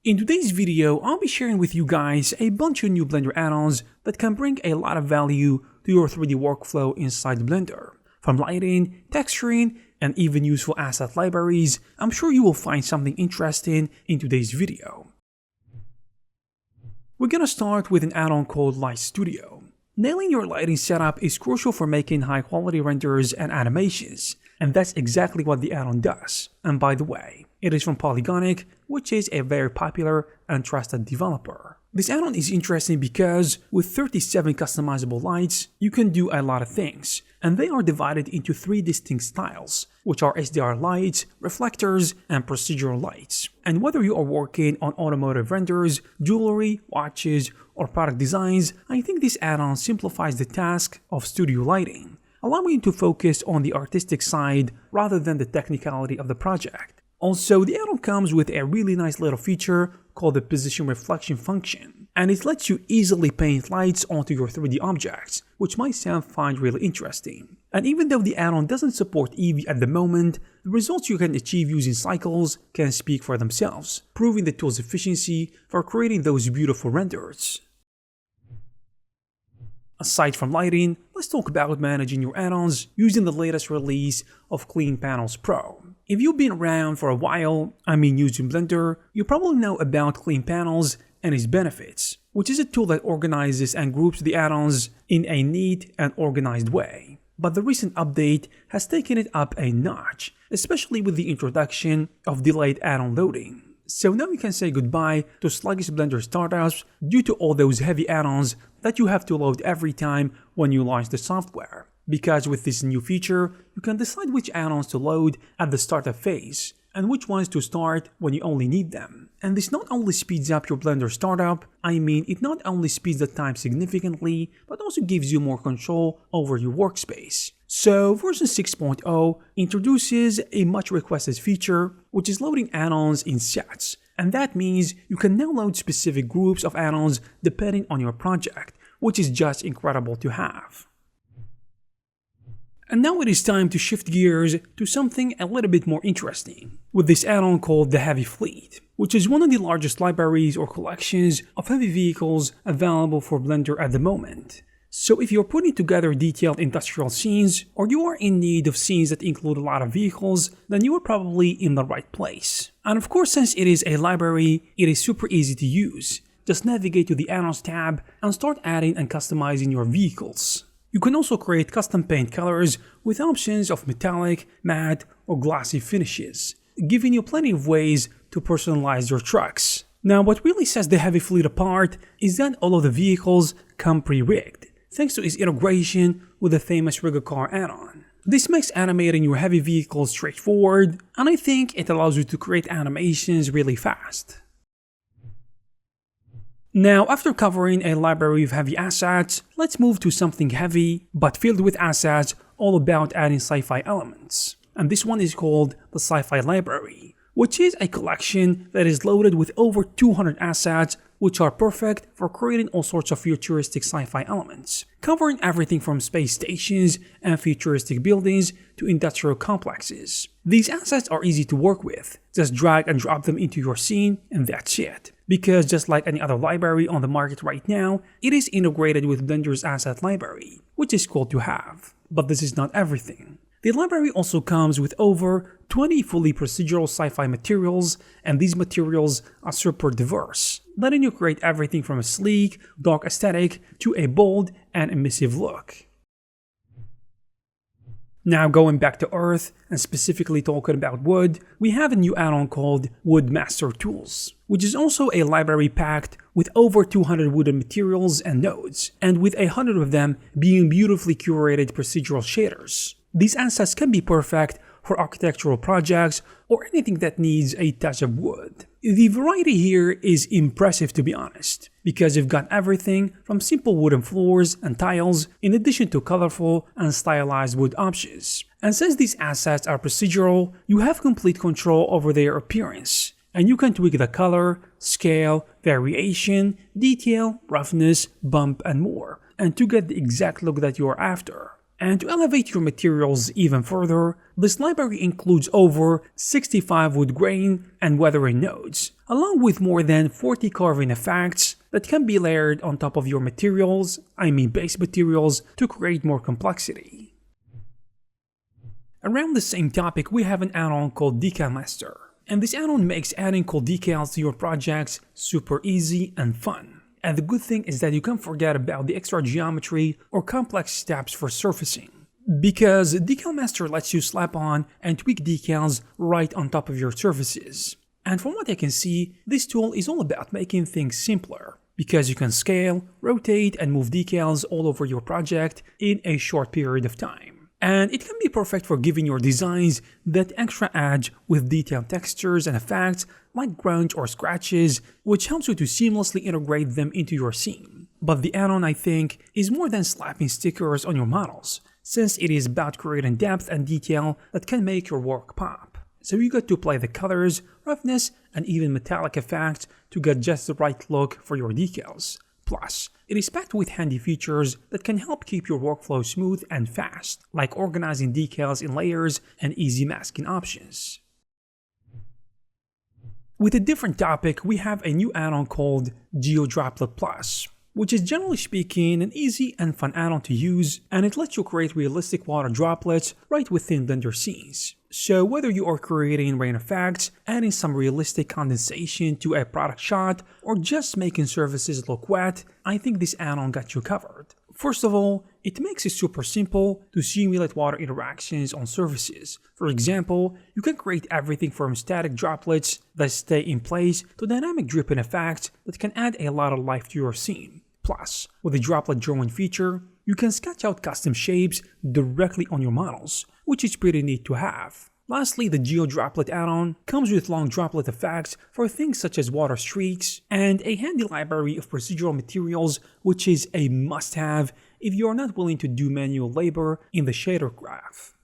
In today's video, I'll be sharing with you guys a bunch of new Blender add-ons that can bring a lot of value to your 3D workflow inside Blender. From lighting, texturing, and even useful asset libraries, I'm sure you will find something interesting in today's video. We're gonna start with an add-on called Light Studio. Nailing your lighting setup is crucial for making high-quality renders and animations, and that's exactly what the add-on does. And by the way, it is from Polygonic, which is a very popular and trusted developer. This add-on is interesting because with 37 customizable lights, you can do a lot of things, and they are divided into 3 distinct styles, which are SDR lights, reflectors, and procedural lights. And whether you are working on automotive renders, jewelry, watches, or product designs, I think this add-on simplifies the task of studio lighting, allowing you to focus on the artistic side rather than the technicality of the project. Also, the add-on comes with a really nice little feature called the position reflection function, and it lets you easily paint lights onto your 3D objects, which might find really interesting. And even though the add-on doesn't support Eevee at the moment, the results you can achieve using cycles can speak for themselves, proving the tool's efficiency for creating those beautiful renders. Aside from lighting, let's talk about managing your add-ons using the latest release of Clean Panels Pro. If you've been around for a while, using Blender, you probably know about Clean Panels and its benefits, which is a tool that organizes and groups the add-ons in a neat and organized way. But the recent update has taken it up a notch, especially with the introduction of delayed add-on loading. So now you can say goodbye to sluggish Blender startups due to all those heavy add-ons that you have to load every time when you launch the software. Because with this new feature, you can decide which add-ons to load at the startup phase, and which ones to start when you only need them. And this not only speeds up your Blender startup, it not only speeds the time significantly, but also gives you more control over your workspace. So version 6.0 introduces a much requested feature, which is loading add-ons in sets. And that means you can now load specific groups of add-ons depending on your project, which is just incredible to have. And now it is time to shift gears to something a little bit more interesting, with this add-on called the Heavy Fleet, which is one of the largest libraries or collections of heavy vehicles available for Blender at the moment. So if you're putting together detailed industrial scenes, or you are in need of scenes that include a lot of vehicles, then you are probably in the right place. And of course, since it is a library, it is super easy to use. Just navigate to the Add-ons tab and start adding and customizing your vehicles. You can also create custom paint colors with options of metallic, matte, or glossy finishes, giving you plenty of ways to personalize your trucks. Now, what really sets the Heavy Fleet apart is that all of the vehicles come pre-rigged, thanks to its integration with the famous Rig a Car add-on. This makes animating your heavy vehicles straightforward, and I think it allows you to create animations really fast. Now, after covering a library of heavy assets, let's move to something heavy, but filled with assets all about adding sci-fi elements. And this one is called the Sci-Fi Library, which is a collection that is loaded with over 200 assets, which are perfect for creating all sorts of futuristic sci-fi elements, covering everything from space stations and futuristic buildings to industrial complexes. These assets are easy to work with. Just drag and drop them into your scene and that's it. Because just like any other library on the market right now, it is integrated with Blender's asset library, which is cool to have. But this is not everything. The library also comes with over 20 fully procedural sci-fi materials, and these materials are super diverse, letting you create everything from a sleek, dark aesthetic to a bold and emissive look. Now going back to Earth, and specifically talking about wood, we have a new add-on called Wood Master Tools, which is also a library packed with over 200 wooden materials and nodes, and with 100 of them being beautifully curated procedural shaders. These assets can be perfect for architectural projects or anything that needs a touch of wood. The variety here is impressive, to be honest, because you've got everything from simple wooden floors and tiles in addition to colorful and stylized wood options. And since these assets are procedural, you have complete control over their appearance, and you can tweak the color, scale, variation, detail, roughness, bump, and more, and to get the exact look that you are after. And to elevate your materials even further, this library includes over 65 wood grain and weathering nodes, along with more than 40 carving effects that can be layered on top of your materials, base materials, to create more complexity. Around the same topic, we have an add-on called Decal Master, and this add-on makes adding cool decals to your projects super easy and fun. And the good thing is that you can forget about the extra geometry or complex steps for surfacing, because Decal Master lets you slap on and tweak decals right on top of your surfaces. And from what I can see, this tool is all about making things simpler, because you can scale, rotate, and move decals all over your project in a short period of time. And it can be perfect for giving your designs that extra edge with detailed textures and effects like grunge or scratches, which helps you to seamlessly integrate them into your scene. But the add-on, I think, is more than slapping stickers on your models, since it is about creating depth and detail that can make your work pop. So you got to play the colors, roughness, and even metallic effects to get just the right look for your decals. Plus, it is packed with handy features that can help keep your workflow smooth and fast, like organizing decals in layers and easy masking options. With a different topic, we have a new add-on called Geodroplets Plus, which is generally speaking an easy and fun add-on to use, and it lets you create realistic water droplets right within Blender scenes. So whether you are creating rain effects, adding some realistic condensation to a product shot, or just making surfaces look wet, I think this add-on got you covered. First of all, it makes it super simple to simulate water interactions on surfaces. For example, you can create everything from static droplets that stay in place to dynamic dripping effects that can add a lot of life to your scene. Plus, with the droplet drawing feature, you can sketch out custom shapes directly on your models, which is pretty neat to have. Lastly, the Geodroplet add-on comes with long droplet effects for things such as water streaks, and a handy library of procedural materials, which is a must-have if you are not willing to do manual labor in the shader graph.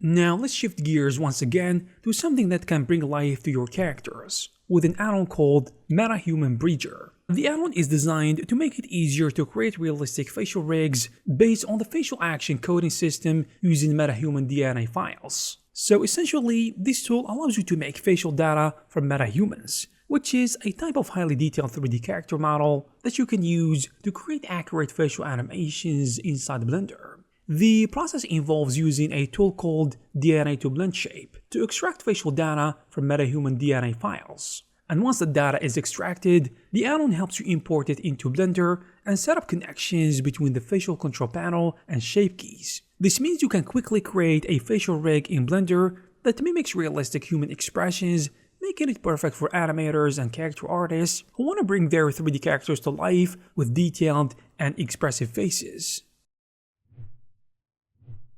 Now let's shift gears once again to something that can bring life to your characters, with an add-on called Metahumanbriger. The add-on is designed to make it easier to create realistic facial rigs based on the facial action coding system using MetaHuman DNA files. So essentially, this tool allows you to make facial data from metahumans, which is a type of highly detailed 3D character model that you can use to create accurate facial animations inside Blender. The process involves using a tool called DNA to Blend Shape to extract facial data from MetaHuman DNA files. And once the data is extracted, the add-on helps you import it into Blender and set up connections between the facial control panel and shape keys. This means you can quickly create a facial rig in Blender that mimics realistic human expressions, making it perfect for animators and character artists who want to bring their 3D characters to life with detailed and expressive faces.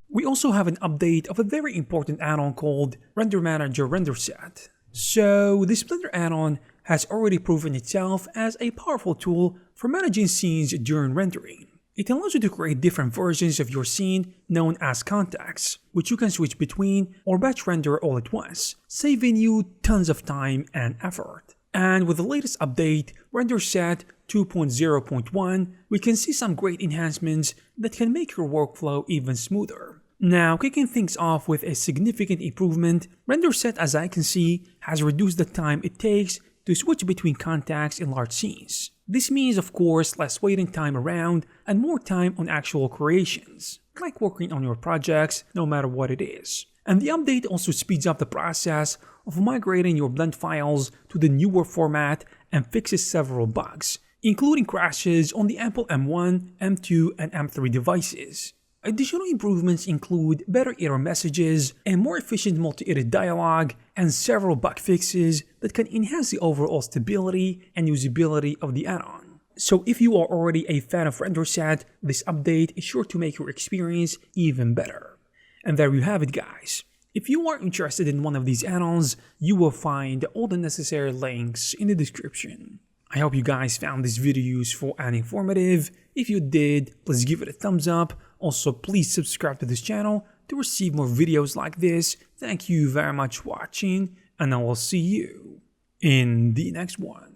We also have an update of a very important add-on called Render Manager Renderset. So this Blender add-on has already proven itself as a powerful tool for managing scenes during rendering. It allows you to create different versions of your scene known as contexts, which you can switch between or batch render all at once, saving you tons of time and effort. And with the latest update, Renderset 2.0.1, we can see some great enhancements that can make your workflow even smoother. Now, kicking things off with a significant improvement, Renderset, as I can see, has reduced the time it takes to switch between contexts in large scenes. This means, of course, less waiting time around and more time on actual creations, like working on your projects, no matter what it is. And the update also speeds up the process of migrating your blend files to the newer format and fixes several bugs, including crashes on the Apple M1, M2, and M3 devices. Additional improvements include better error messages, a more efficient multi-edit dialog, and several bug fixes that can enhance the overall stability and usability of the add-on. So if you are already a fan of Renderset, this update is sure to make your experience even better. And there you have it, guys. If you are interested in one of these add-ons, you will find all the necessary links in the description. I hope you guys found this video useful and informative. If you did, please give it a thumbs up. Also, please subscribe to this channel to receive more videos like this. Thank you very much for watching, and I will see you in the next one.